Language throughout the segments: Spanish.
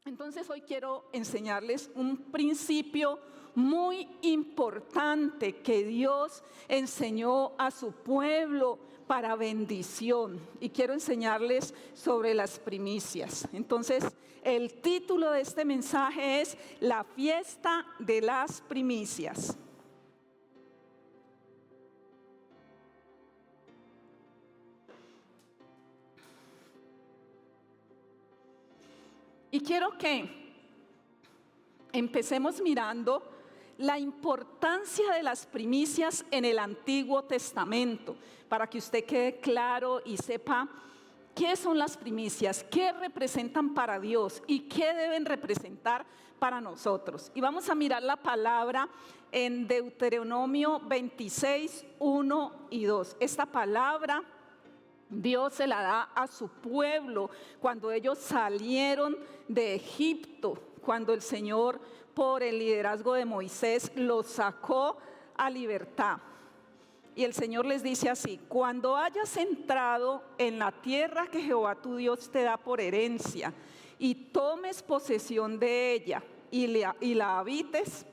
Entonces hoy quiero enseñarles un principio muy importante que Dios enseñó a su pueblo para bendición. Y quiero enseñarles sobre las primicias. Entonces el título de este mensaje es La fiesta de las primicias. Y quiero que empecemos mirando la importancia de las primicias en el Antiguo Testamento, para que usted quede claro y sepa qué son las primicias, qué representan para Dios y qué deben representar para nosotros. Y vamos a mirar la palabra en Deuteronomio 26, 1 y 2. Esta palabra Dios se la da a su pueblo cuando ellos salieron de Egipto, cuando el Señor, por el liderazgo de Moisés, los sacó a libertad. Y el Señor les dice así: cuando hayas entrado en la tierra que Jehová tu Dios te da por herencia, y tomes posesión de ella y la habites,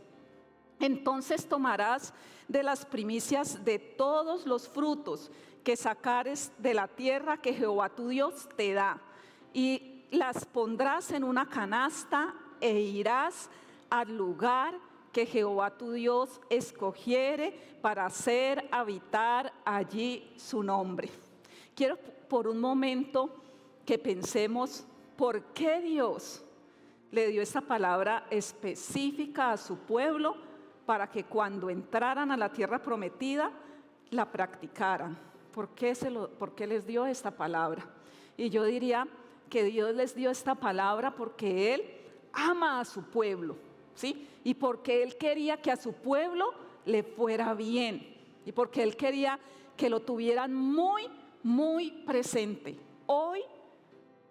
entonces tomarás de las primicias de todos los frutos que sacares de la tierra que Jehová tu Dios te da, y las pondrás en una canasta e irás al lugar que Jehová tu Dios escogiere para hacer habitar allí su nombre. Quiero por un momento que pensemos por qué Dios le dio esta palabra específica a su pueblo para que cuando entraran a la tierra prometida la practicaran. ¿Por qué les dio esta palabra? Y yo diría que Dios les dio esta palabra porque Él ama a su pueblo, ¿sí? Y porque Él quería que a su pueblo le fuera bien. Y porque Él quería que lo tuvieran muy, muy presente. Hoy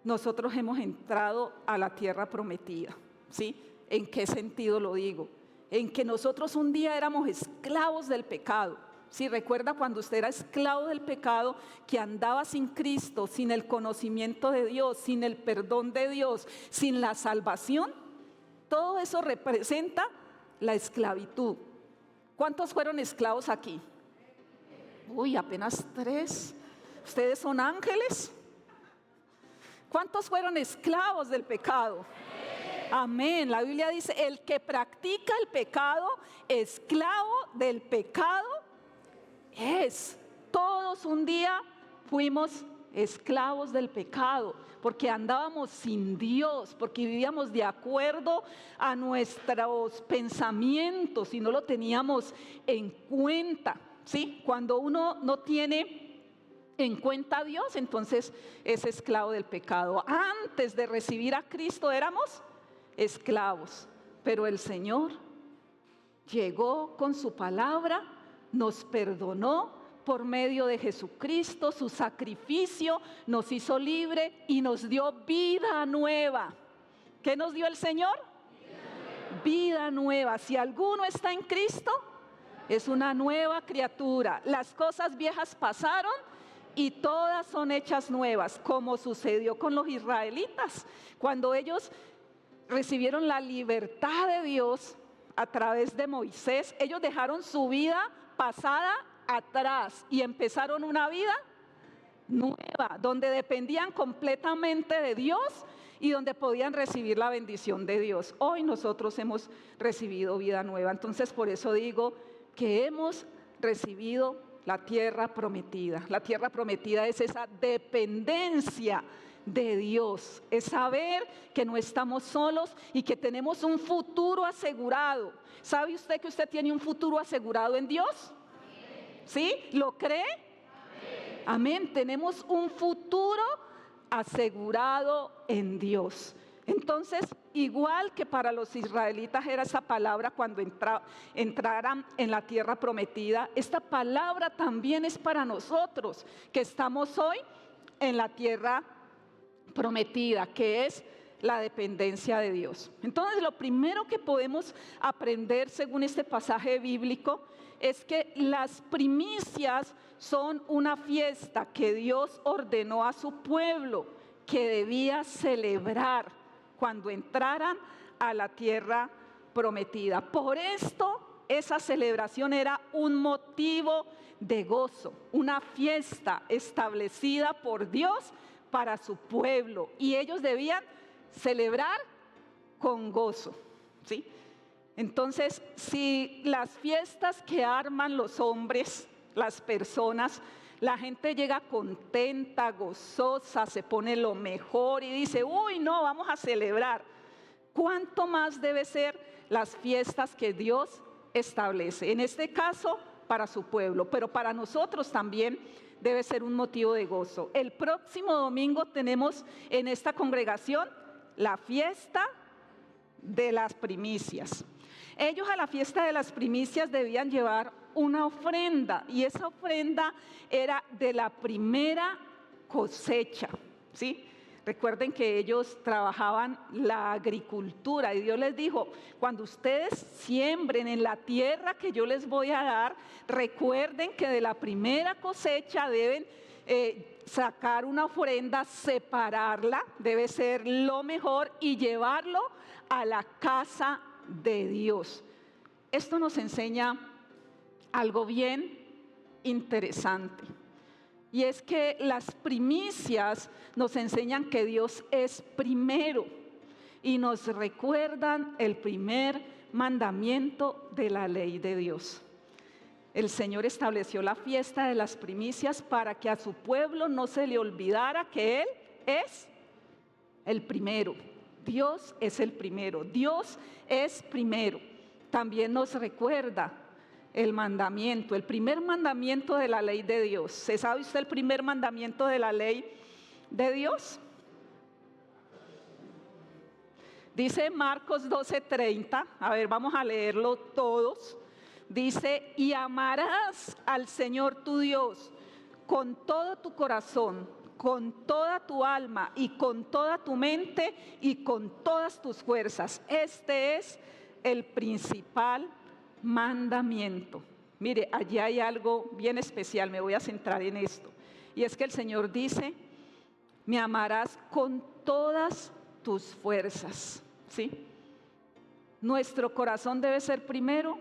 nosotros hemos entrado a la tierra prometida, ¿sí? ¿En qué sentido lo digo? En que nosotros un día éramos esclavos del pecado. Si recuerda cuando usted era esclavo del pecado, que andaba sin Cristo, sin el conocimiento de Dios, sin el perdón de Dios, sin la salvación, todo eso representa la esclavitud. ¿Cuántos fueron esclavos aquí? Uy, apenas 3. ¿Ustedes son ángeles? ¿Cuántos fueron esclavos del pecado? Amén. La Biblia dice: el que practica el pecado, esclavo del pecado es. Todos un día fuimos esclavos del pecado, porque andábamos sin Dios, porque vivíamos de acuerdo a nuestros pensamientos y no lo teníamos en cuenta, ¿sí? Cuando uno no tiene en cuenta a Dios, entonces es esclavo del pecado. Antes de recibir a Cristo éramos esclavos, pero el Señor llegó con su palabra, nos perdonó por medio de Jesucristo, su sacrificio nos hizo libre y nos dio vida nueva. ¿Qué nos dio el Señor? Vida nueva. Si alguno está en Cristo, es una nueva criatura. Las cosas viejas pasaron y todas son hechas nuevas, como sucedió con los israelitas. Cuando ellos recibieron la libertad de Dios a través de Moisés, ellos dejaron su vida pasada atrás y empezaron una vida nueva, donde dependían completamente de Dios y donde podían recibir la bendición de Dios. Hoy nosotros hemos recibido vida nueva. Entonces por eso digo que hemos recibido la tierra prometida. La tierra prometida es esa dependencia de Dios, es saber que no estamos solos y que tenemos un futuro asegurado. ¿Sabe usted que usted tiene un futuro asegurado en Dios? ¿Sí? ¿Lo cree? Amén. Tenemos un futuro asegurado en Dios. Entonces, igual que para los israelitas era esa palabra cuando entraran en la tierra prometida, esta palabra también es para nosotros que estamos hoy en la tierra prometida, que es la dependencia de Dios. Entonces, lo primero que podemos aprender según este pasaje bíblico es que las primicias son una fiesta que Dios ordenó a su pueblo que debía celebrar cuando entraran a la tierra prometida. Por esto, esa celebración era un motivo de gozo, una fiesta establecida por Dios para su pueblo, y ellos debían celebrar con gozo, ¿sí? Entonces, si las fiestas que arman los hombres, las personas, la gente llega contenta, gozosa, se pone lo mejor y dice, uy, no, vamos a celebrar. ¿Cuánto más debe ser las fiestas que Dios establece? En este caso, para su pueblo, pero para nosotros también debe ser un motivo de gozo. El próximo domingo tenemos en esta congregación la fiesta de las primicias. Ellos a la fiesta de las primicias debían llevar una ofrenda, y esa ofrenda era de la primera cosecha, ¿sí? Recuerden que ellos trabajaban la agricultura y Dios les dijo, cuando ustedes siembren en la tierra que yo les voy a dar, recuerden que de la primera cosecha deben sacar una ofrenda, separarla, debe ser lo mejor, y llevarlo a la casa de Dios. Esto nos enseña algo bien interesante, y es que las primicias nos enseñan que Dios es primero y nos recuerdan el primer mandamiento de la ley de Dios. El Señor estableció la fiesta de las primicias para que a su pueblo no se le olvidara que Él es el primero. Dios es el primero, Dios es primero. También nos recuerda el mandamiento, el primer mandamiento de la ley de Dios. ¿Se sabe usted el primer mandamiento de la ley de Dios? Dice Marcos 12:30, a ver, vamos a leerlo todos. Dice, y amarás al Señor tu Dios con todo tu corazón, con toda tu alma y con toda tu mente y con todas tus fuerzas. Este es el principal mandamiento. Mire, allí hay algo bien especial, me voy a centrar en esto. Y es que el Señor dice, me amarás con todas tus fuerzas, ¿sí? Nuestro corazón debe ser primero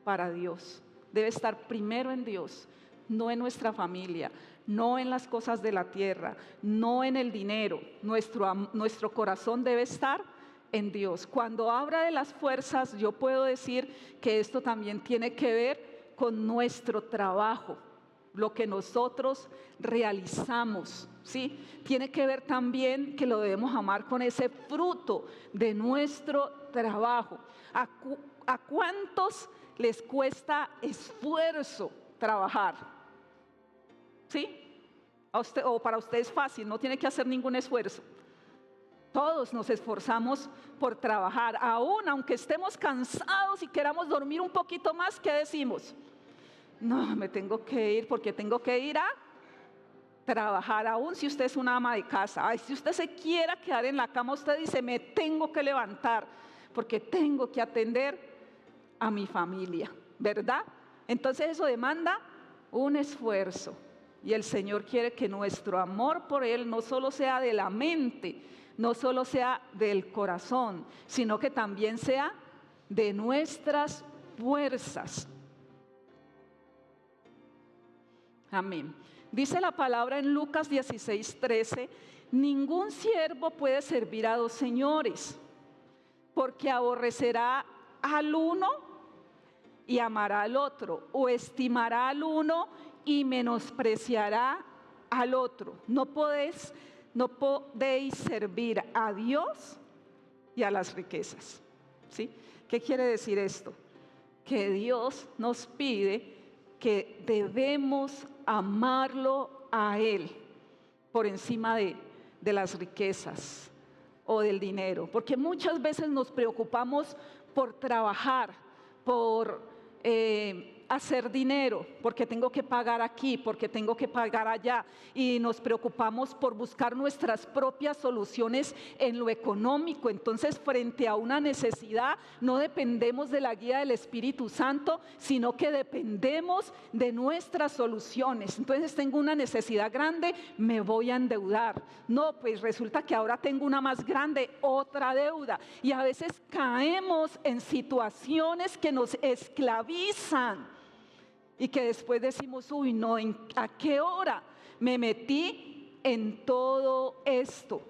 para Dios, debe estar primero en Dios, no en nuestra familia, no en las cosas de la tierra, no en el dinero. Nuestro corazón debe estar en Dios. Cuando habla de las fuerzas, yo puedo decir que esto también tiene que ver con nuestro trabajo, lo que nosotros realizamos, ¿sí? Tiene que ver también que lo debemos amar con ese fruto de nuestro trabajo. ¿A cuántos les cuesta esfuerzo trabajar? ¿Sí? ¿A usted, o para usted es fácil, no tiene que hacer ningún esfuerzo? Todos nos esforzamos por trabajar, aún aunque estemos cansados y queramos dormir un poquito más, ¿qué decimos? No, me tengo que ir porque tengo que ir a trabajar, aún si usted es una ama de casa. Ay, si usted se quiera quedar en la cama, usted dice, me tengo que levantar porque tengo que atender a mi familia, ¿verdad? Entonces eso demanda un esfuerzo, y el Señor quiere que nuestro amor por Él no solo sea de la mente, no solo sea del corazón, sino que también sea de nuestras fuerzas. Amén. Dice la palabra en Lucas 16:13, ningún siervo puede servir a dos señores, porque aborrecerá al uno y amará al otro, o estimará al uno y menospreciará al otro. No podéis servir a Dios y a las riquezas, ¿sí? ¿Qué quiere decir esto? Que Dios nos pide que debemos amarlo a Él por encima de las riquezas o del dinero, porque muchas veces nos preocupamos por trabajar, por hacer dinero, porque tengo que pagar aquí, porque tengo que pagar allá, y nos preocupamos por buscar nuestras propias soluciones en lo económico. Entonces, frente a una necesidad, no dependemos de la guía del Espíritu Santo, sino que dependemos de nuestras soluciones. Entonces, tengo una necesidad grande, me voy a endeudar. No, pues resulta que ahora tengo una más grande, otra deuda. Y a veces caemos en situaciones que nos esclavizan y que después decimos, uy, no, ¿a qué hora me metí en todo esto?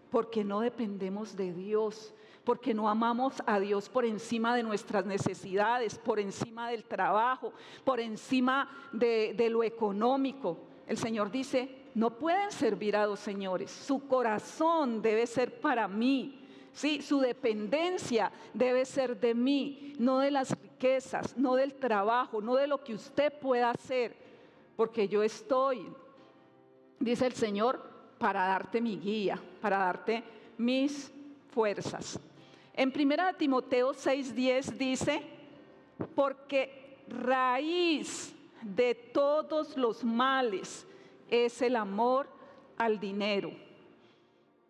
Porque no dependemos de Dios, porque no amamos a Dios por encima de nuestras necesidades, por encima del trabajo, por encima de lo económico. El Señor dice, no pueden servir a dos señores, su corazón debe ser para mí. Sí, su dependencia debe ser de mí, no de las riquezas, no del trabajo, no de lo que usted pueda hacer, porque yo estoy, dice el Señor, para darte mi guía, para darte mis fuerzas. En 1 Timoteo 6:10 dice, porque raíz de todos los males es el amor al dinero,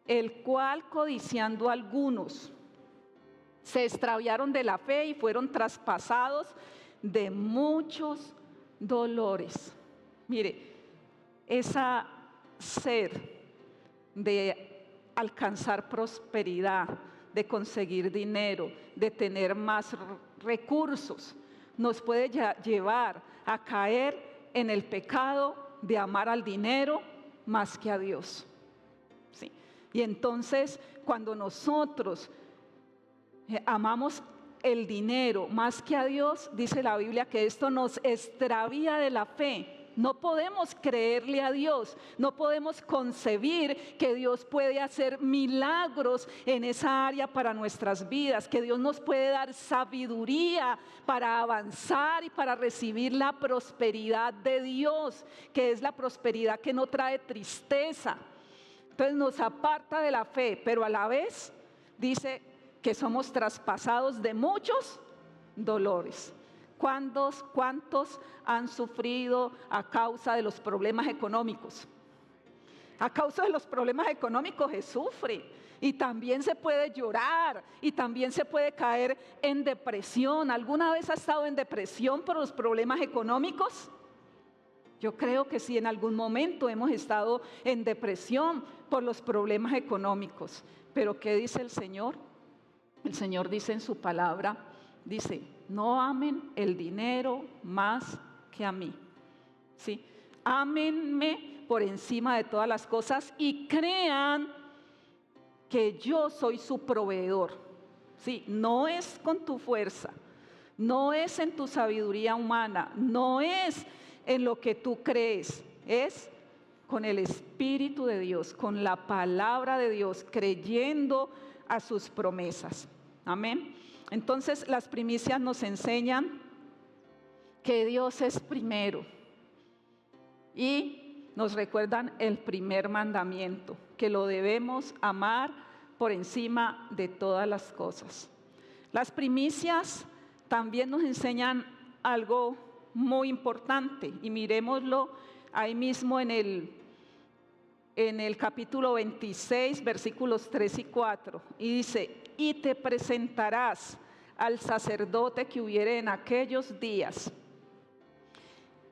el cual codiciando algunos se extraviaron de la fe y fueron traspasados de muchos dolores. Mire, esa sed de alcanzar prosperidad, de conseguir dinero, de tener más recursos, nos puede llevar a caer en el pecado de amar al dinero más que a Dios. Sí. Y entonces, cuando nosotros amamos el dinero más que a Dios, dice la Biblia que esto nos extravía de la fe. No podemos creerle a Dios, no podemos concebir que Dios puede hacer milagros en esa área para nuestras vidas, que Dios nos puede dar sabiduría para avanzar y para recibir la prosperidad de Dios, que es la prosperidad que no trae tristeza. Entonces nos aparta de la fe, pero a la vez dice que somos traspasados de muchos dolores. ¿Cuántos han sufrido a causa de los problemas económicos? A causa de los problemas económicos se sufre, y también se puede llorar, y también se puede caer en depresión. ¿Alguna vez ha estado en depresión por los problemas económicos? Yo creo que sí, en algún momento hemos estado en depresión por los problemas económicos. Pero ¿qué dice el Señor? El Señor dice en su palabra, dice, no amen el dinero más que a mí. ¿Sí? Ámenme por encima de todas las cosas y crean que yo soy su proveedor. ¿Sí? No es con tu fuerza, no es en tu sabiduría humana, no es en lo que tú crees, es con el Espíritu de Dios, con la palabra de Dios, creyendo a sus promesas. Amén. Entonces las primicias nos enseñan que Dios es primero y nos recuerdan el primer mandamiento, que lo debemos amar por encima de todas las cosas. Las primicias también nos enseñan algo muy importante, y miremoslo ahí mismo en el capítulo 26, versículos 3 y 4, y dice, y te presentarás al sacerdote que hubiere en aquellos días,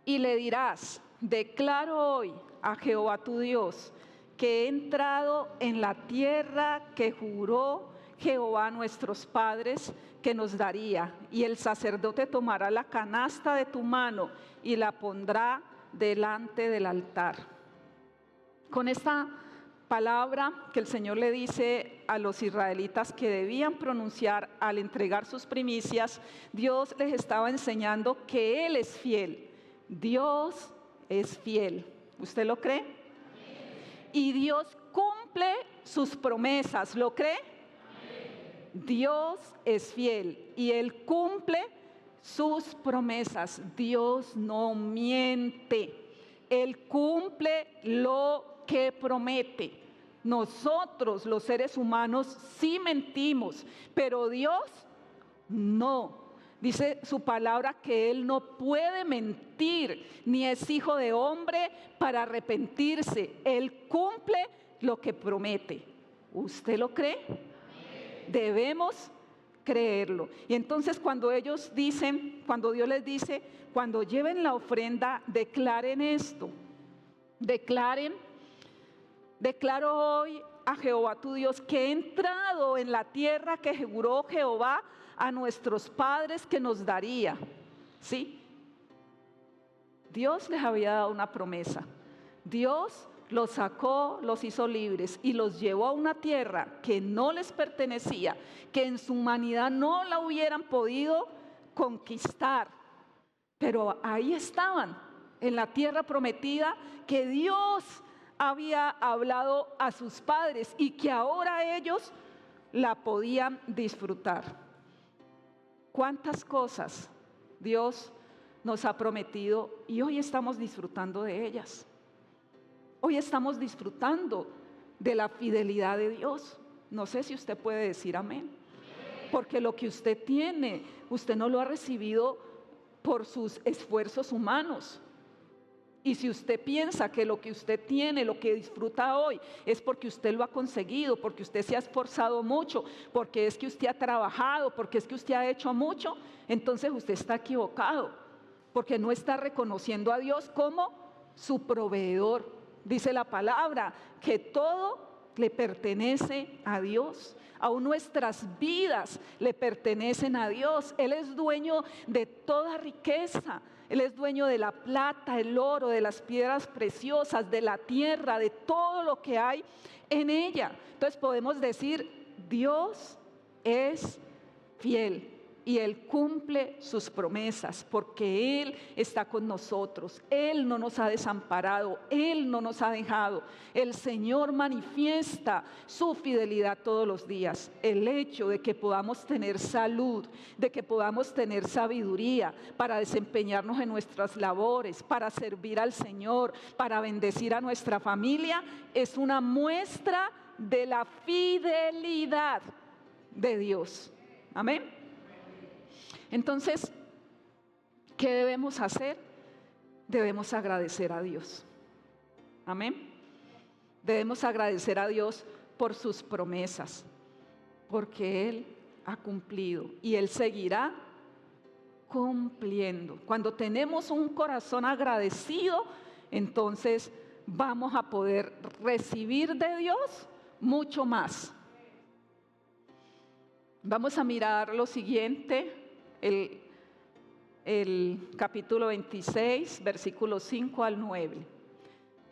y le dirás, declaro hoy a Jehová tu Dios, que he entrado en la tierra que juró Jehová a nuestros padres que nos daría, y el sacerdote tomará la canasta de tu mano y la pondrá delante del altar. Con esta palabra que el Señor le dice a los israelitas que debían pronunciar al entregar sus primicias, Dios les estaba enseñando que Él es fiel. Dios es fiel. ¿Usted lo cree? Y Dios cumple sus promesas. ¿Lo cree? Dios es fiel y Él cumple sus promesas. Dios no miente. Él cumple lo que promete. Nosotros, los seres humanos, sí mentimos, pero Dios no. Dice su palabra que Él no puede mentir, ni es hijo de hombre para arrepentirse. Él cumple lo que promete. ¿Usted lo cree? Debemos creerlo. Y entonces cuando ellos dicen, cuando Dios les dice, cuando lleven la ofrenda, declaren esto. Declaro hoy a Jehová tu Dios que he entrado en la tierra que juró Jehová a nuestros padres que nos daría. ¿Sí? Dios les había dado una promesa. Dios los sacó, los hizo libres y los llevó a una tierra que no les pertenecía, que en su humanidad no la hubieran podido conquistar. Pero ahí estaban, en la tierra prometida que Dios había hablado a sus padres y que ahora ellos la podían disfrutar. ¿Cuántas cosas Dios nos ha prometido y hoy estamos disfrutando de ellas? Hoy estamos disfrutando de la fidelidad de Dios. No sé si usted puede decir amén. Porque lo que usted tiene, usted no lo ha recibido por sus esfuerzos humanos. Y si usted piensa que lo que usted tiene, lo que disfruta hoy, es porque usted lo ha conseguido, porque usted se ha esforzado mucho, porque es que usted ha trabajado, porque es que usted ha hecho mucho, entonces usted está equivocado, porque no está reconociendo a Dios como su proveedor. Dice la palabra que todo le pertenece a Dios. Aún nuestras vidas le pertenecen a Dios. Él es dueño de toda riqueza. Él es dueño de la plata, el oro, de las piedras preciosas, de la tierra, de todo lo que hay en ella. Entonces podemos decir, Dios es fiel y Él cumple sus promesas porque Él está con nosotros. Él no nos ha desamparado, Él no nos ha dejado. El Señor manifiesta su fidelidad todos los días. El hecho de que podamos tener salud, de que podamos tener sabiduría para desempeñarnos en nuestras labores, para servir al Señor, para bendecir a nuestra familia, es una muestra de la fidelidad de Dios. Amén. Entonces, ¿qué debemos hacer? Debemos agradecer a Dios. Amén. Debemos agradecer a Dios por sus promesas, porque Él ha cumplido y Él seguirá cumpliendo. Cuando tenemos un corazón agradecido, entonces vamos a poder recibir de Dios mucho más. Vamos a mirar lo siguiente. El capítulo 26, versículos 5 al 9.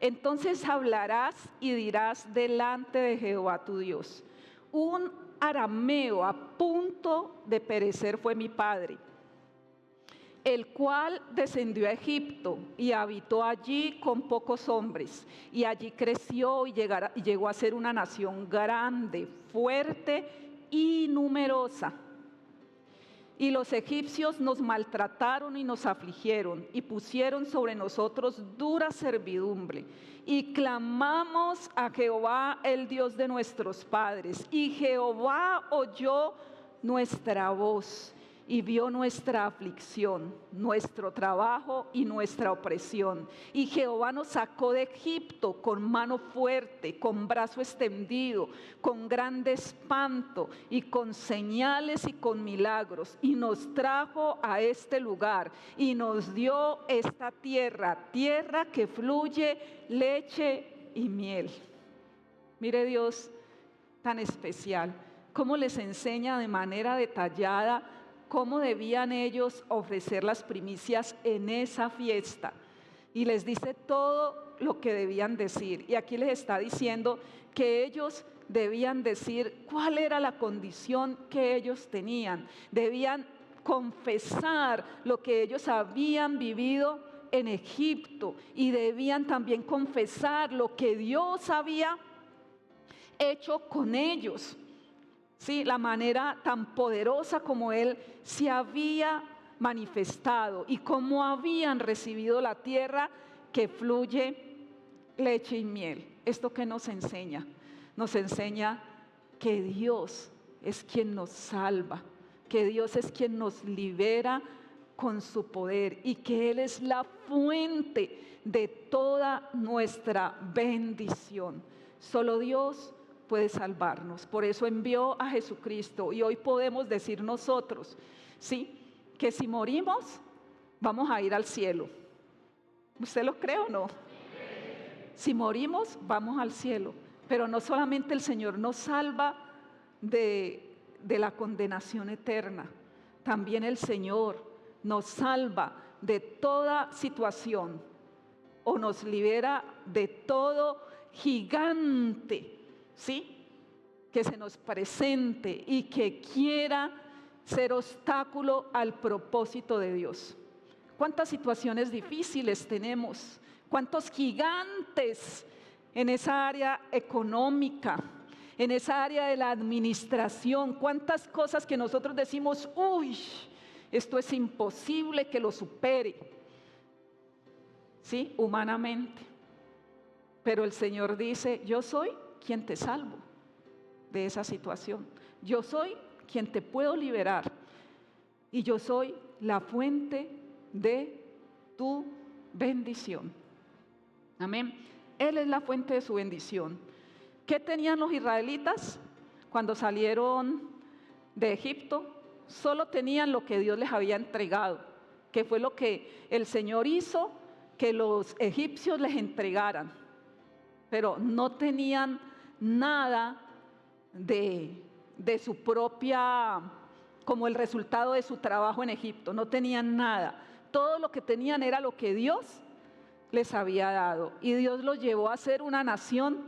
Entonces hablarás y dirás delante de Jehová tu Dios: un arameo a punto de perecer fue mi padre, el cual descendió a Egipto y habitó allí con pocos hombres, y allí creció y llegó a ser una nación grande, fuerte y numerosa. Y los egipcios nos maltrataron y nos afligieron y pusieron sobre nosotros dura servidumbre. Y clamamos a Jehová, el Dios de nuestros padres. Y Jehová oyó nuestra voz y vio nuestra aflicción, nuestro trabajo y nuestra opresión. Y Jehová nos sacó de Egipto con mano fuerte, con brazo extendido, con grande espanto y con señales y con milagros. Y nos trajo a este lugar y nos dio esta tierra, tierra que fluye leche y miel. Mire Dios tan especial, cómo les enseña de manera detallada cómo debían ellos ofrecer las primicias en esa fiesta. Y les dice todo lo que debían decir. Y aquí les está diciendo que ellos debían decir cuál era la condición que ellos tenían. Debían confesar lo que ellos habían vivido en Egipto. Y debían también confesar lo que Dios había hecho con ellos. Sí, la manera tan poderosa como Él se había manifestado y cómo habían recibido la tierra que fluye leche y miel. ¿Esto qué nos enseña? Nos enseña que Dios es quien nos salva, que Dios es quien nos libera con su poder y que Él es la fuente de toda nuestra bendición. Solo Dios puede salvarnos. Por eso envió a Jesucristo y hoy podemos decir nosotros, ¿sí?, que si morimos vamos a ir al cielo. ¿Usted lo cree o no? Si morimos vamos al cielo. Pero no solamente el Señor nos salva de la condenación eterna, también el Señor nos salva de toda situación o nos libera de todo gigante, ¿sí?, que se nos presente y que quiera ser obstáculo al propósito de Dios. ¿Cuántas situaciones difíciles tenemos? ¿Cuántos gigantes en esa área económica, en esa área de la administración? ¿Cuántas cosas que nosotros decimos, uy, esto es imposible que lo supere? Sí, humanamente. Pero el Señor dice, yo soy quien te salvo de esa situación. Yo soy quien te puedo liberar. Y yo soy la fuente de tu bendición. Amén. Él es la fuente de su bendición. ¿Qué tenían los israelitas cuando salieron de Egipto? Solo tenían lo que Dios les había entregado, que fue lo que el Señor hizo que los egipcios les entregaran. Pero no tenían nada de su propia, como el resultado de su trabajo en Egipto. No tenían nada. Todo lo que tenían era lo que Dios les había dado. Y Dios los llevó a ser una nación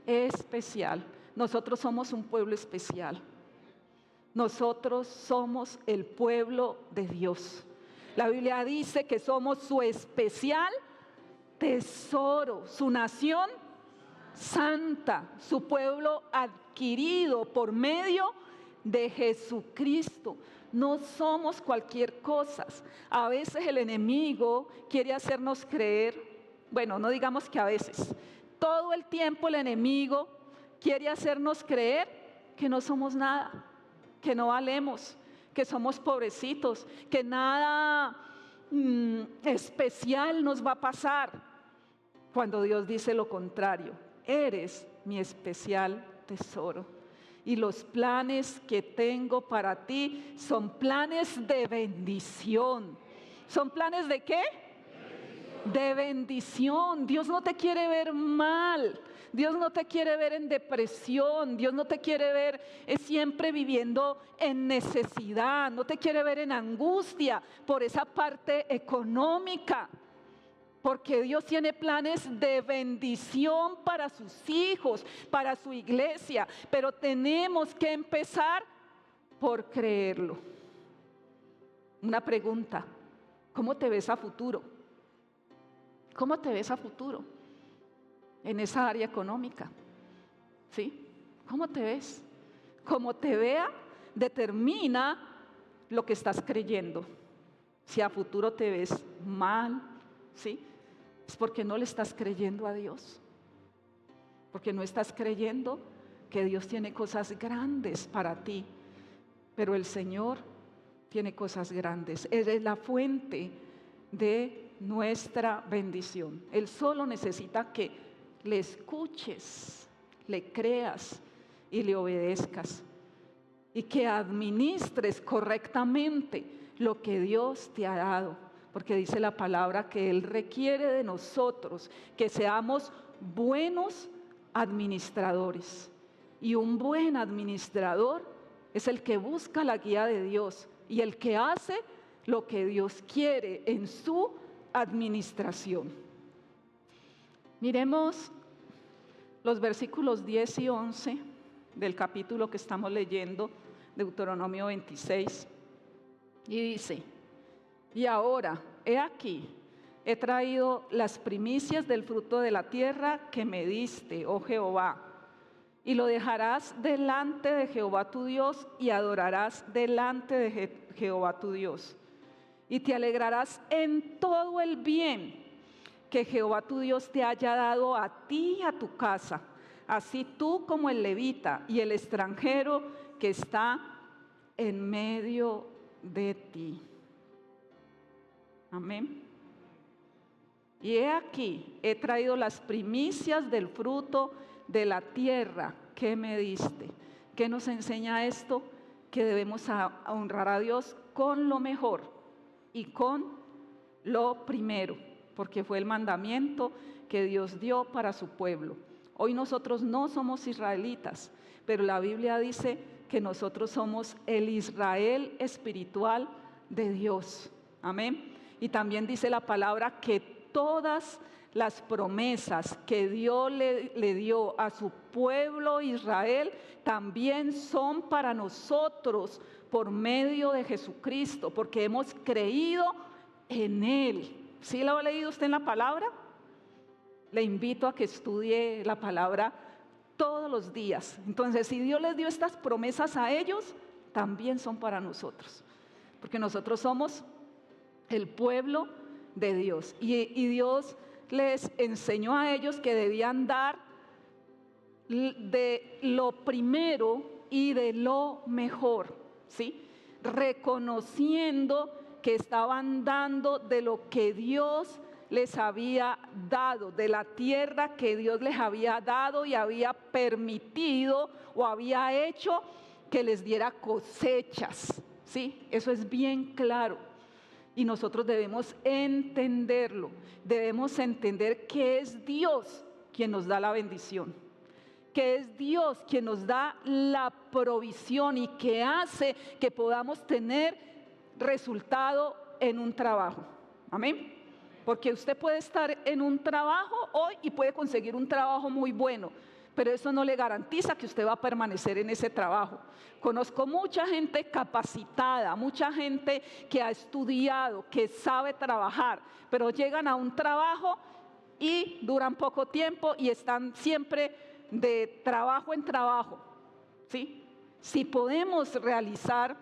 especial. Nosotros somos un pueblo especial. Nosotros somos el pueblo de Dios. La Biblia dice que somos su especial tesoro, su nación santa, su pueblo adquirido por medio de Jesucristo. No somos cualquier cosa. A veces el enemigo quiere hacernos creer, bueno, no digamos que a veces, todo el tiempo el enemigo quiere hacernos creer que no somos nada, que no valemos, que somos pobrecitos, que nada especial nos va a pasar, cuando Dios dice lo contrario. Eres mi especial tesoro. Y los planes que tengo para ti son planes de bendición. ¿Son planes de qué? De bendición. Dios no te quiere ver mal. Dios no te quiere ver en depresión. Dios no te quiere ver siempre viviendo en necesidad. No te quiere ver en angustia por esa parte económica. Porque Dios tiene planes de bendición para sus hijos, para su iglesia. Pero tenemos que empezar por creerlo. Una pregunta: ¿cómo te ves a futuro? ¿Cómo te ves a futuro en esa área económica? ¿Sí? ¿Cómo te ves? Como te vea, determina lo que estás creyendo. Si a futuro te ves mal, ¿sí?, es porque no le estás creyendo a Dios. Porque no estás creyendo que Dios tiene cosas grandes para ti. Pero el Señor tiene cosas grandes. Él es la fuente de nuestra bendición. Él solo necesita que le escuches, le creas y le obedezcas. Y que administres correctamente lo que Dios te ha dado. Porque dice la palabra que Él requiere de nosotros que seamos buenos administradores. Y un buen administrador es el que busca la guía de Dios y el que hace lo que Dios quiere en su administración. Miremos los versículos 10 y 11 del capítulo que estamos leyendo, Deuteronomio 26. Y dice: y ahora, he aquí, he traído las primicias del fruto de la tierra que me diste, oh Jehová, y lo dejarás delante de Jehová tu Dios y adorarás delante de Jehová tu Dios. Y te alegrarás en todo el bien que Jehová tu Dios te haya dado a ti y a tu casa, así tú como el levita y el extranjero que está en medio de ti. Amén. Y he aquí, he traído las primicias del fruto de la tierra que me diste. ¿Qué nos enseña esto? Que debemos honrar a Dios con lo mejor y con lo primero, porque fue el mandamiento que Dios dio para su pueblo. Hoy nosotros no somos israelitas, pero la Biblia dice que nosotros somos el Israel espiritual de Dios. Amén. Y también dice la palabra que todas las promesas que Dios le dio a su pueblo Israel también son para nosotros por medio de Jesucristo, porque hemos creído en Él. ¿Sí lo ha leído usted en la palabra? Le invito a que estudie la palabra todos los días. Entonces, si Dios les dio estas promesas a ellos, también son para nosotros, porque nosotros somos el pueblo de Dios. Y Dios les enseñó a ellos que debían dar de lo primero y de lo mejor, ¿sí? Reconociendo que estaban dando de lo que Dios les había dado, de la tierra que Dios les había dado y había permitido o había hecho que les diera cosechas, ¿sí? Eso es bien claro. Y nosotros debemos entenderlo, debemos entender que es Dios quien nos da la bendición, que es Dios quien nos da la provisión y que hace que podamos tener resultado en un trabajo. Amén. Porque usted puede estar en un trabajo hoy y puede conseguir un trabajo muy bueno, pero eso no le garantiza que usted va a permanecer en ese trabajo. Conozco mucha gente capacitada, mucha gente que ha estudiado, que sabe trabajar, pero llegan a un trabajo y duran poco tiempo y están siempre de trabajo en trabajo, ¿sí? Si podemos realizar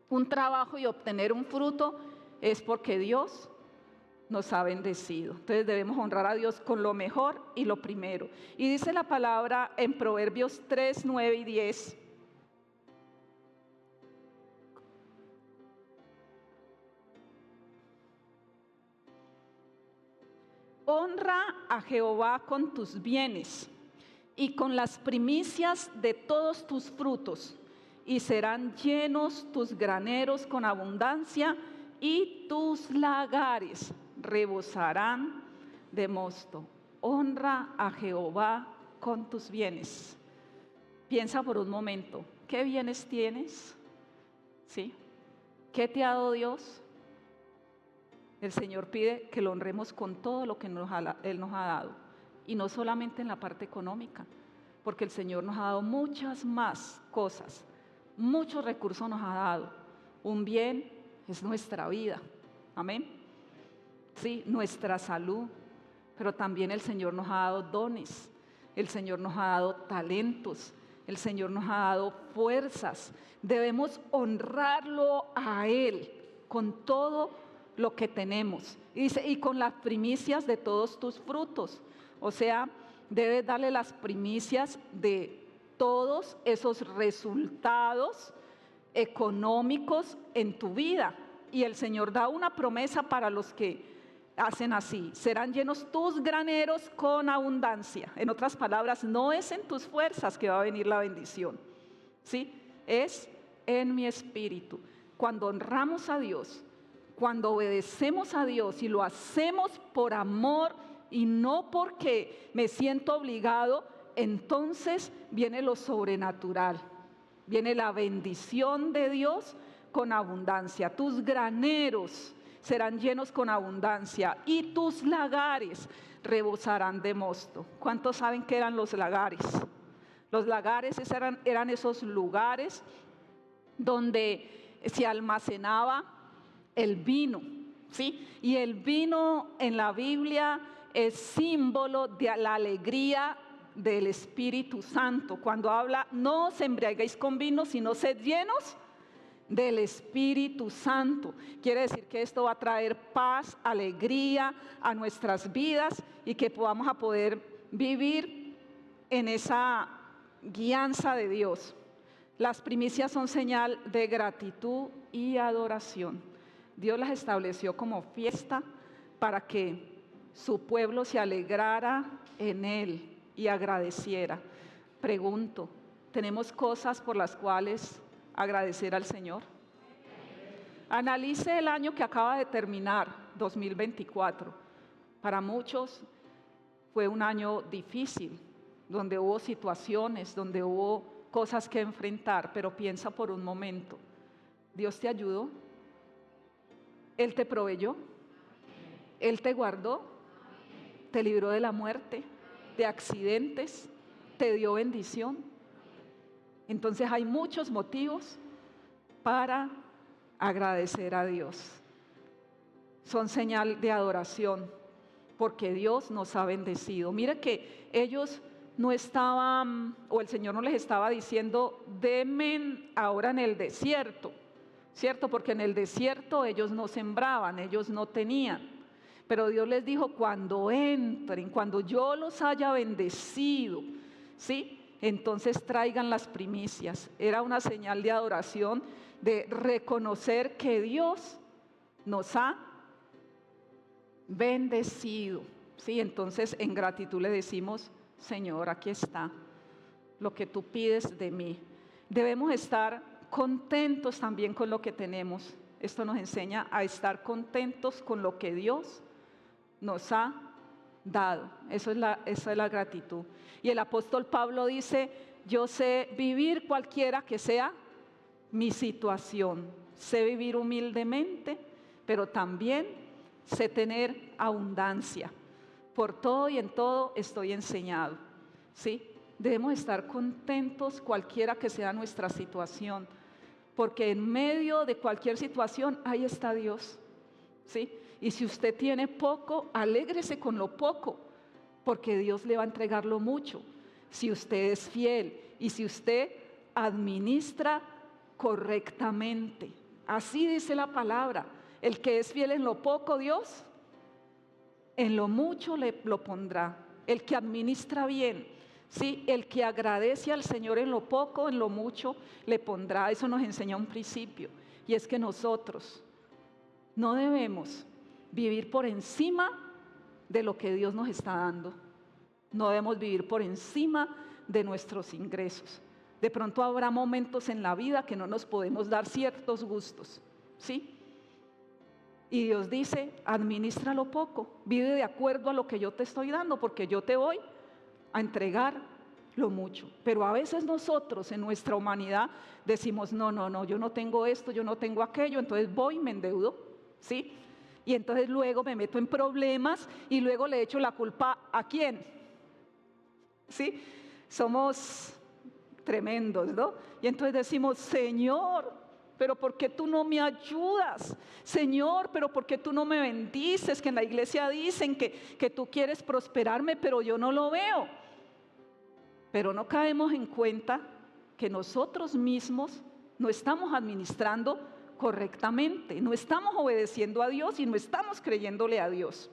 un trabajo y obtener un fruto, es porque Dios nos ha bendecido. Entonces debemos honrar a Dios con lo mejor y lo primero. Y dice la palabra en Proverbios 3, 9 y 10. Honra a Jehová con tus bienes y con las primicias de todos tus frutos, y serán llenos tus graneros con abundancia, y tus lagares rebosarán de mosto. Honra a Jehová con tus bienes. Piensa por un momento, ¿qué bienes tienes? ¿Sí? ¿Qué te ha dado Dios? El Señor pide que lo honremos con todo lo que Él nos ha dado. Y no solamente en la parte económica, porque el Señor nos ha dado muchas más cosas, muchos recursos nos ha dado. Un bien es nuestra vida, amén. Sí, nuestra salud, pero también el Señor nos ha dado dones, el Señor nos ha dado talentos, el Señor nos ha dado fuerzas. Debemos honrarlo a Él con todo lo que tenemos. Y dice, y con las primicias de todos tus frutos. O sea, debes darle las primicias de todos esos resultados económicos en tu vida. Y el Señor da una promesa para los que hacen así: serán llenos tus graneros con abundancia. En otras palabras, no es en tus fuerzas que va a venir la bendición, ¿sí? Es en mi espíritu. Cuando honramos a Dios, cuando obedecemos a Dios y lo hacemos por amor y no porque me siento obligado, entonces viene lo sobrenatural, viene la bendición de Dios con abundancia. Tus graneros serán llenos con abundancia y tus lagares rebosarán de mosto. ¿Cuántos saben qué eran los lagares? Los lagares eran esos lugares donde se almacenaba el vino, ¿sí? Y el vino en la Biblia es símbolo de la alegría del Espíritu Santo. Cuando habla, no os embriaguéis con vino, sino sed llenos del Espíritu Santo. Quiere decir que esto va a traer paz, alegría a nuestras vidas y que podamos a poder vivir en esa guianza de Dios. Las primicias son señal de gratitud y adoración. Dios las estableció como fiesta para que su pueblo se alegrara en él y agradeciera. Pregunto, ¿tenemos cosas por las cuales agradecer al Señor? Analice el año que acaba de terminar, 2024. Para muchos fue un año difícil, donde hubo situaciones, donde hubo cosas que enfrentar, pero piensa por un momento, ¿Dios te ayudó? ¿Él te proveyó? ¿Él te guardó? ¿Te libró de la muerte? ¿De accidentes? ¿Te dio bendición? Entonces hay muchos motivos para agradecer a Dios. Son señal de adoración, porque Dios nos ha bendecido. Mire que ellos no estaban, o el Señor no les estaba diciendo, denme ahora en el desierto, ¿cierto? Porque en el desierto ellos no sembraban, ellos no tenían. Pero Dios les dijo, cuando entren, cuando yo los haya bendecido, ¿sí? Entonces traigan las primicias. Era una señal de adoración, de reconocer que Dios nos ha bendecido, ¿sí? Entonces en gratitud le decimos, Señor, aquí está lo que tú pides de mí. Debemos estar contentos también con lo que tenemos. Esto nos enseña a estar contentos con lo que Dios nos ha dado. Esa es la gratitud. Y el apóstol Pablo dice, yo sé vivir cualquiera que sea mi situación. Sé vivir humildemente, pero también sé tener abundancia. Por todo y en todo estoy enseñado, ¿sí? Debemos estar contentos cualquiera que sea nuestra situación, porque en medio de cualquier situación ahí está Dios, ¿sí? Y si usted tiene poco, alégrese con lo poco, porque Dios le va a entregar lo mucho. Si usted es fiel y si usted administra correctamente. Así dice la palabra, el que es fiel en lo poco, Dios en lo mucho lo pondrá. El que administra bien, ¿sí? El que agradece al Señor en lo poco, en lo mucho le pondrá. Eso nos enseña un principio, y es que nosotros no debemos vivir por encima de lo que Dios nos está dando. No debemos vivir por encima de nuestros ingresos. De pronto habrá momentos en la vida que no nos podemos dar ciertos gustos, ¿sí? Y Dios dice, administra lo poco, vive de acuerdo a lo que yo te estoy dando, porque yo te voy a entregar lo mucho. Pero a veces nosotros en nuestra humanidad decimos, no, yo no tengo esto, yo no tengo aquello, entonces voy y me endeudo, ¿sí? Y entonces luego me meto en problemas y luego le echo la culpa ¿a quién? ¿Sí? Somos tremendos, ¿no? Y entonces decimos, Señor, pero ¿por qué tú no me ayudas? Señor, pero ¿por qué tú no me bendices? Que en la iglesia dicen que tú quieres prosperarme, pero yo no lo veo. Pero no caemos en cuenta que nosotros mismos no estamos administrando correctamente, no estamos obedeciendo a Dios y no estamos creyéndole a Dios.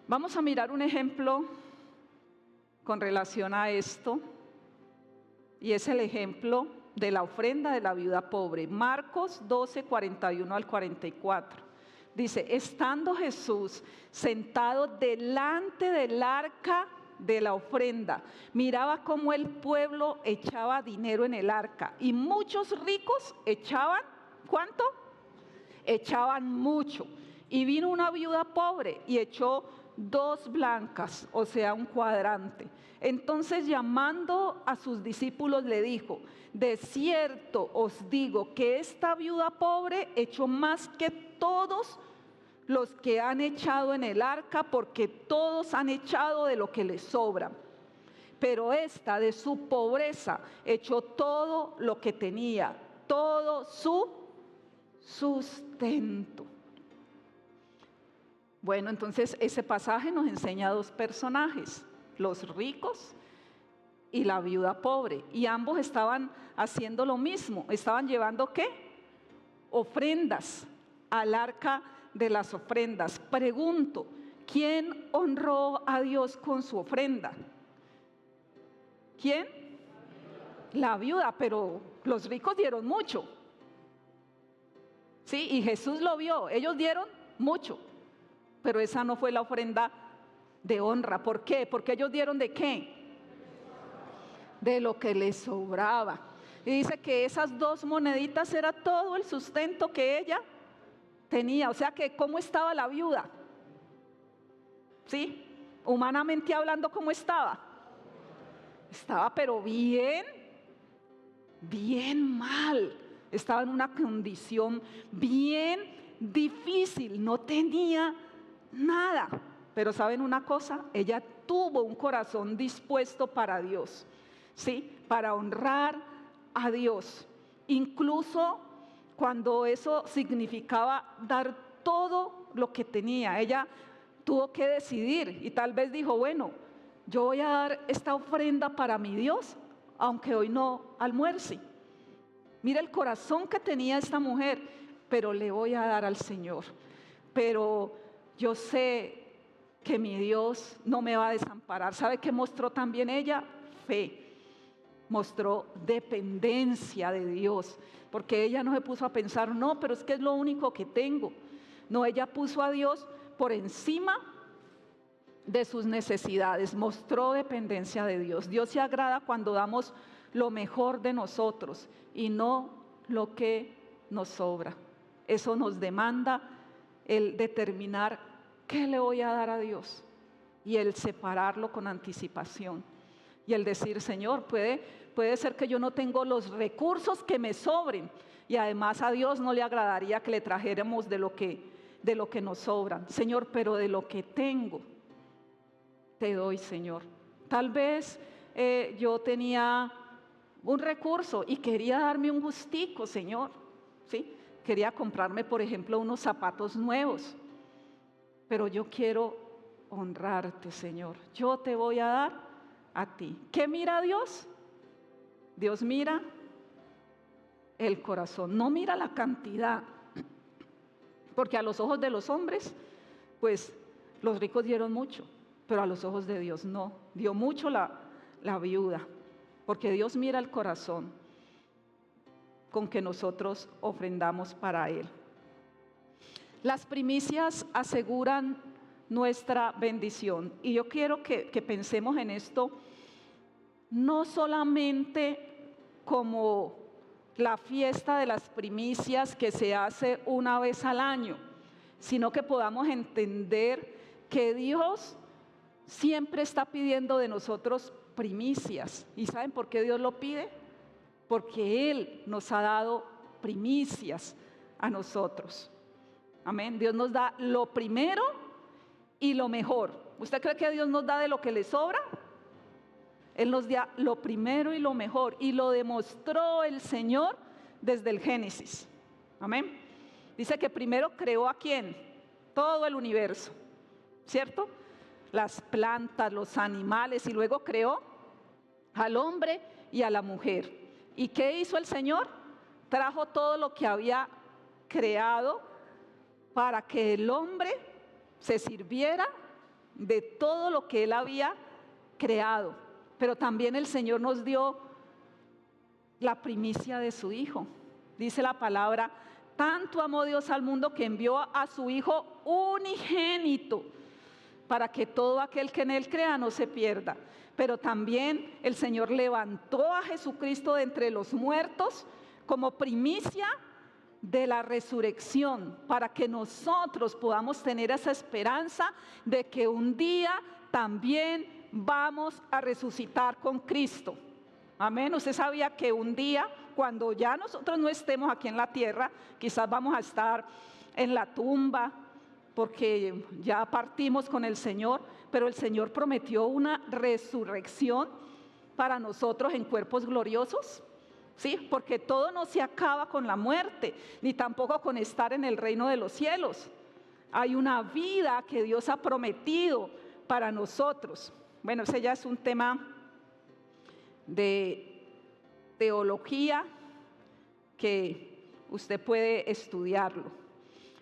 Vamos a mirar un ejemplo con relación a esto, y es el ejemplo de la ofrenda de la viuda pobre. Marcos 12, 41 al 44. Dice, estando Jesús sentado delante del arca de la ofrenda, miraba cómo el pueblo echaba dinero en el arca, y muchos ricos echaban, ¿cuánto? Echaban mucho. Y vino una viuda pobre y echó 2 blancas, o sea, un cuadrante. Entonces, llamando a sus discípulos, le dijo, de cierto os digo que esta viuda pobre echó más que todos los que han echado en el arca, porque todos han echado de lo que les sobra. Pero esta de su pobreza echó todo lo que tenía, todo su sustento. Bueno, entonces ese pasaje nos enseña 2 personajes, los ricos y la viuda pobre, y ambos estaban haciendo lo mismo. Estaban llevando ¿qué? Ofrendas al arca de las ofrendas. Pregunto, ¿quién honró a Dios con su ofrenda? ¿Quién? la viuda, pero los ricos dieron mucho. Sí, y Jesús lo vio, ellos dieron mucho, pero esa no fue la ofrenda de honra. ¿Por qué? Porque ellos dieron ¿de qué? De lo que les sobraba. Y dice que esas 2 moneditas era todo el sustento que ella tenía. O sea que ¿cómo estaba la viuda? ¿Sí? Humanamente hablando, ¿cómo estaba? Estaba pero bien mal. Estaba en una condición bien difícil, no tenía nada. Pero ¿saben una cosa? Ella tuvo un corazón dispuesto para Dios, ¿sí? Para honrar a Dios. Incluso cuando eso significaba dar todo lo que tenía, ella tuvo que decidir y tal vez dijo, bueno, yo voy a dar esta ofrenda para mi Dios, aunque hoy no almuerce. Mira el corazón que tenía esta mujer, pero le voy a dar al Señor. Pero yo sé que mi Dios no me va a desamparar. ¿Sabe qué mostró también ella? Fe. Mostró dependencia de Dios, porque ella no se puso a pensar, no, pero es que es lo único que tengo. No, ella puso a Dios por encima de sus necesidades, mostró dependencia de Dios. Dios se agrada cuando damos lo mejor de nosotros y no lo que nos sobra. Eso nos demanda el determinar qué le voy a dar a Dios y el separarlo con anticipación y el decir, Señor, puede ser que yo no tengo los recursos que me sobren y además a Dios no le agradaría que le trajéramos de lo que nos sobran. Señor, pero de lo que tengo te doy, Señor. Tal vez yo tenía un recurso y quería darme un gustico, Señor, ¿sí? Quería comprarme, por ejemplo, unos zapatos nuevos, pero yo quiero honrarte, Señor. Yo te voy a dar a ti. ¿Qué mira Dios? Dios mira el corazón, no mira la cantidad, porque a los ojos de los hombres, pues los ricos dieron mucho, pero a los ojos de Dios no. Dio mucho la viuda, porque Dios mira el corazón con que nosotros ofrendamos para Él. Las primicias aseguran nuestra bendición, y yo quiero que pensemos en esto no solamente como la fiesta de las primicias que se hace una vez al año, sino que podamos entender que Dios siempre está pidiendo de nosotros primicias. ¿Y saben por qué Dios lo pide? Porque Él nos ha dado primicias a nosotros. Amén. Dios nos da lo primero y lo mejor. ¿Usted cree que Dios nos da de lo que le sobra? Él nos da lo primero y lo mejor, y lo demostró el Señor desde el Génesis. Amén. Dice que primero creó ¿a quién? Todo el universo, ¿cierto? Las plantas, los animales, y luego creó al hombre y a la mujer. ¿Y qué hizo el Señor? Trajo todo lo que había creado para que el hombre se sirviera de todo lo que Él había creado. Pero también el Señor nos dio la primicia de su Hijo. Dice la palabra, tanto amó Dios al mundo que envió a su Hijo unigénito, para que todo aquel que en Él crea no se pierda. Pero también el Señor levantó a Jesucristo de entre los muertos como primicia de la resurrección, para que nosotros podamos tener esa esperanza de que un día también vamos a resucitar con Cristo. Amén. Usted sabía que un día, cuando ya nosotros no estemos aquí en la tierra, quizás vamos a estar en la tumba, porque ya partimos con el Señor, pero el Señor prometió una resurrección para nosotros en cuerpos gloriosos, ¿sí? Porque todo no se acaba con la muerte, ni tampoco con estar en el reino de los cielos. Hay una vida que Dios ha prometido para nosotros. Bueno, ese ya es un tema de teología que usted puede estudiarlo.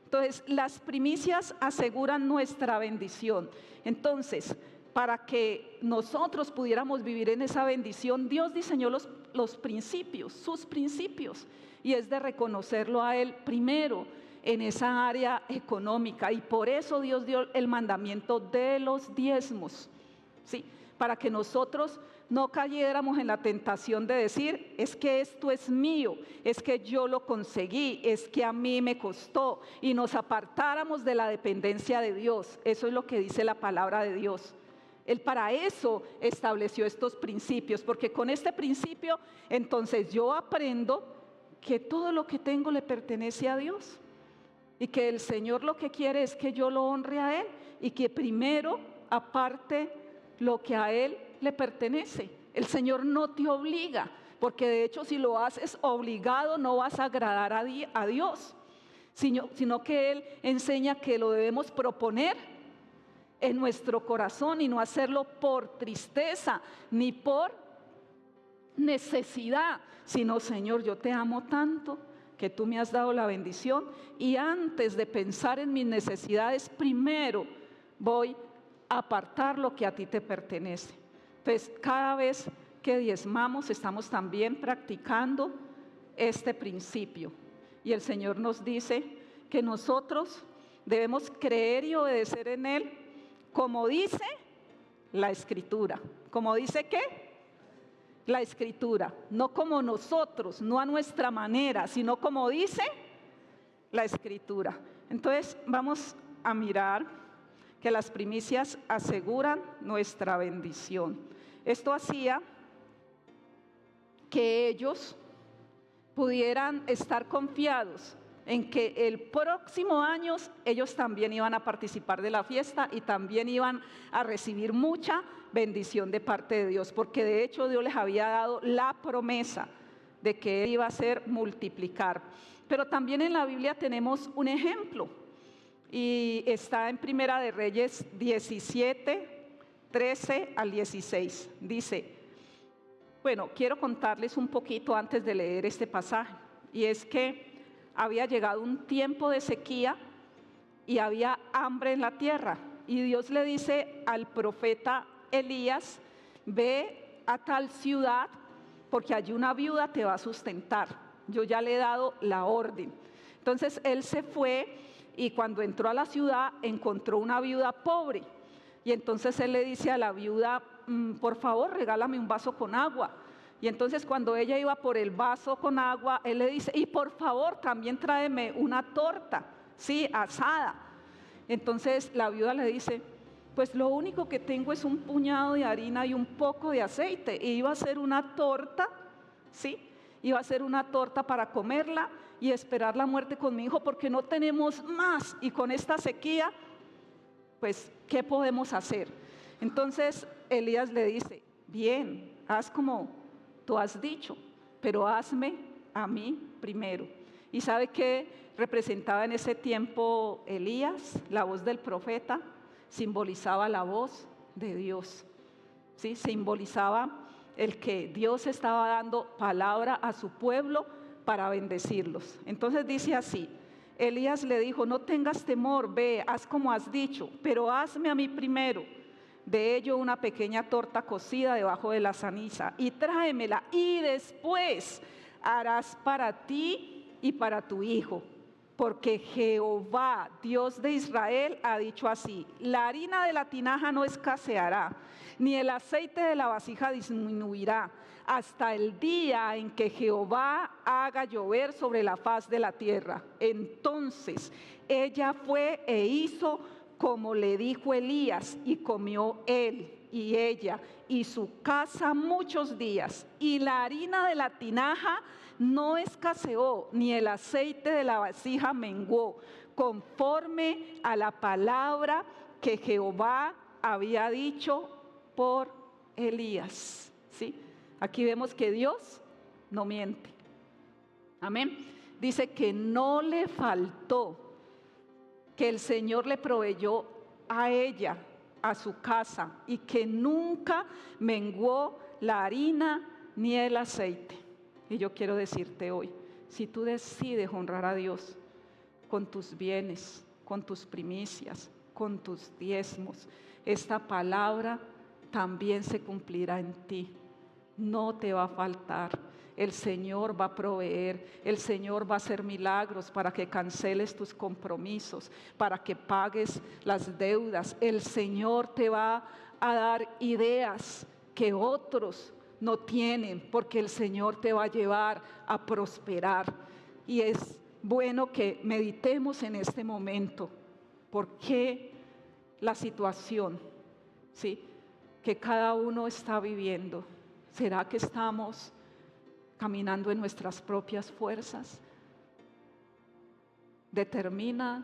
Entonces, las primicias aseguran nuestra bendición. Entonces, para que nosotros pudiéramos vivir en esa bendición, Dios diseñó los principios, sus principios, y es de reconocerlo a Él primero en esa área económica, y por eso Dios dio el mandamiento de los diezmos, ¿sí? Para que nosotros no cayéramos en la tentación de decir, es que esto es mío, es que yo lo conseguí, es que a mí me costó, y nos apartáramos de la dependencia de Dios. Eso es lo que dice la palabra de Dios. Él para eso estableció estos principios, porque con este principio entonces yo aprendo que todo lo que tengo le pertenece a Dios, y que el Señor lo que quiere es que yo lo honre a Él, y que primero aparte lo que a Él le pertenece. El Señor no te obliga, porque de hecho si lo haces obligado no vas a agradar a Dios, sino que Él enseña que lo debemos proponer en nuestro corazón y no hacerlo por tristeza ni por necesidad, sino, Señor, yo te amo tanto que tú me has dado la bendición, y antes de pensar en mis necesidades, primero voy a apartar lo que a ti te pertenece. Entonces, cada vez que diezmamos, estamos también practicando este principio, y el Señor nos dice que nosotros debemos creer y obedecer en Él, como dice la Escritura. ¿Como dice qué? La Escritura, no como nosotros, no a nuestra manera, sino como dice la Escritura. Entonces vamos a mirar que las primicias aseguran nuestra bendición. Esto hacía que ellos pudieran estar confiados en que el próximo año ellos también iban a participar de la fiesta y también iban a recibir mucha bendición de parte de Dios, porque de hecho Dios les había dado la promesa de que Él iba a hacer multiplicar. Pero también en la Biblia tenemos un ejemplo, y está en Primera de Reyes 17, 13 al 16. Dice, bueno, quiero contarles un poquito antes de leer este pasaje, y es que había llegado un tiempo de sequía y había hambre en la tierra, y Dios le dice al profeta Elías, ve a tal ciudad porque allí una viuda te va a sustentar, yo ya le he dado la orden. Entonces él se fue, y cuando entró a la ciudad encontró una viuda pobre, y entonces él le dice a la viuda, por favor regálame un vaso con agua. Y entonces cuando ella iba por el vaso con agua, él le dice, y por favor también tráeme una torta, sí, asada. Entonces la viuda le dice, pues lo único que tengo es un puñado de harina y un poco de aceite, y iba a hacer una torta, sí, iba a hacer una torta para comerla y esperar la muerte con mi hijo, porque no tenemos más, y con esta sequía, pues, ¿qué podemos hacer? Entonces Elías le dice, bien, haz como tú has dicho, pero hazme a mí primero. ¿Y sabe qué representaba en ese tiempo Elías? La voz del profeta simbolizaba la voz de Dios, ¿sí? Simbolizaba el que Dios estaba dando palabra a su pueblo para bendecirlos. Entonces dice así, Elías le dijo, no tengas temor, ve, haz como has dicho, pero hazme a mí primero de ello una pequeña torta cocida debajo de la ceniza, y tráemela, y después harás para ti y para tu hijo, porque Jehová, Dios de Israel, ha dicho así, la harina de la tinaja no escaseará, ni el aceite de la vasija disminuirá, hasta el día en que Jehová haga llover sobre la faz de la tierra. Entonces ella fue e hizo como le dijo Elías, y comió él y ella y su casa muchos días, y la harina de la tinaja no escaseó, ni el aceite de la vasija menguó, conforme a la palabra que Jehová había dicho por Elías. ¿Sí? Aquí vemos que Dios no miente. Amén. Dice que no le faltó, que el Señor le proveyó a ella, a su casa, y que nunca menguó la harina ni el aceite. Y yo quiero decirte hoy, si tú decides honrar a Dios con tus bienes, con tus primicias, con tus diezmos, esta palabra también se cumplirá en ti. No te va a faltar. El Señor va a proveer, el Señor va a hacer milagros para que canceles tus compromisos, para que pagues las deudas. El Señor te va a dar ideas que otros no tienen, porque el Señor te va a llevar a prosperar. Y es bueno que meditemos en este momento, porque la situación, ¿sí?, que cada uno está viviendo, ¿será que estamos caminando en nuestras propias fuerzas? Determina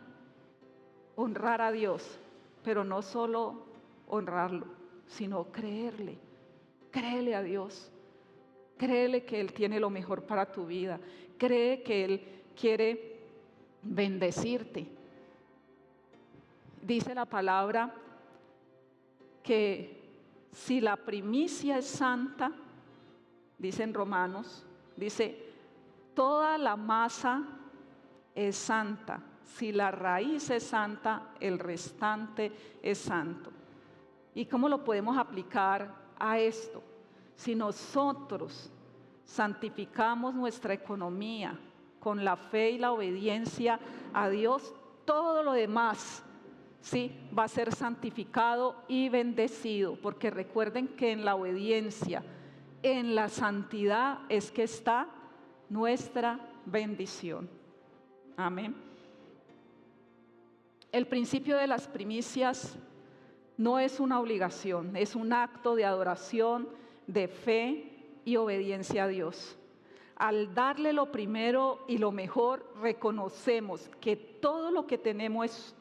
honrar a Dios, pero no solo honrarlo, sino creerle. Créele a Dios, créele que Él tiene lo mejor para tu vida, cree que Él quiere bendecirte. Dice la palabra que si la primicia es santa, dice en Romanos, dice, toda la masa es santa. Si la raíz es santa, el restante es santo. ¿Y cómo lo podemos aplicar a esto? Si nosotros santificamos nuestra economía con la fe y la obediencia a Dios, todo lo demás, sí, va a ser santificado y bendecido, porque recuerden que en la obediencia, en la santidad es que está nuestra bendición. Amén. El principio de las primicias no es una obligación, es un acto de adoración, de fe y obediencia a Dios. Al darle lo primero y lo mejor, reconocemos que todo lo que tenemos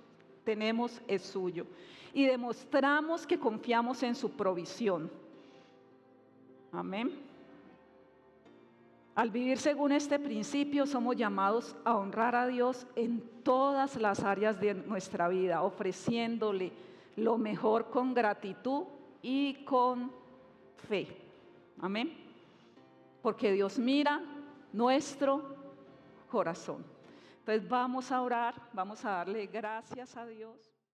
es suyo y demostramos que confiamos en su provisión. Amén. Al vivir según este principio, somos llamados a honrar a Dios en todas las áreas de nuestra vida, ofreciéndole lo mejor con gratitud y con fe. Amén. Porque Dios mira nuestro corazón. Entonces vamos a orar, vamos a darle gracias a Dios.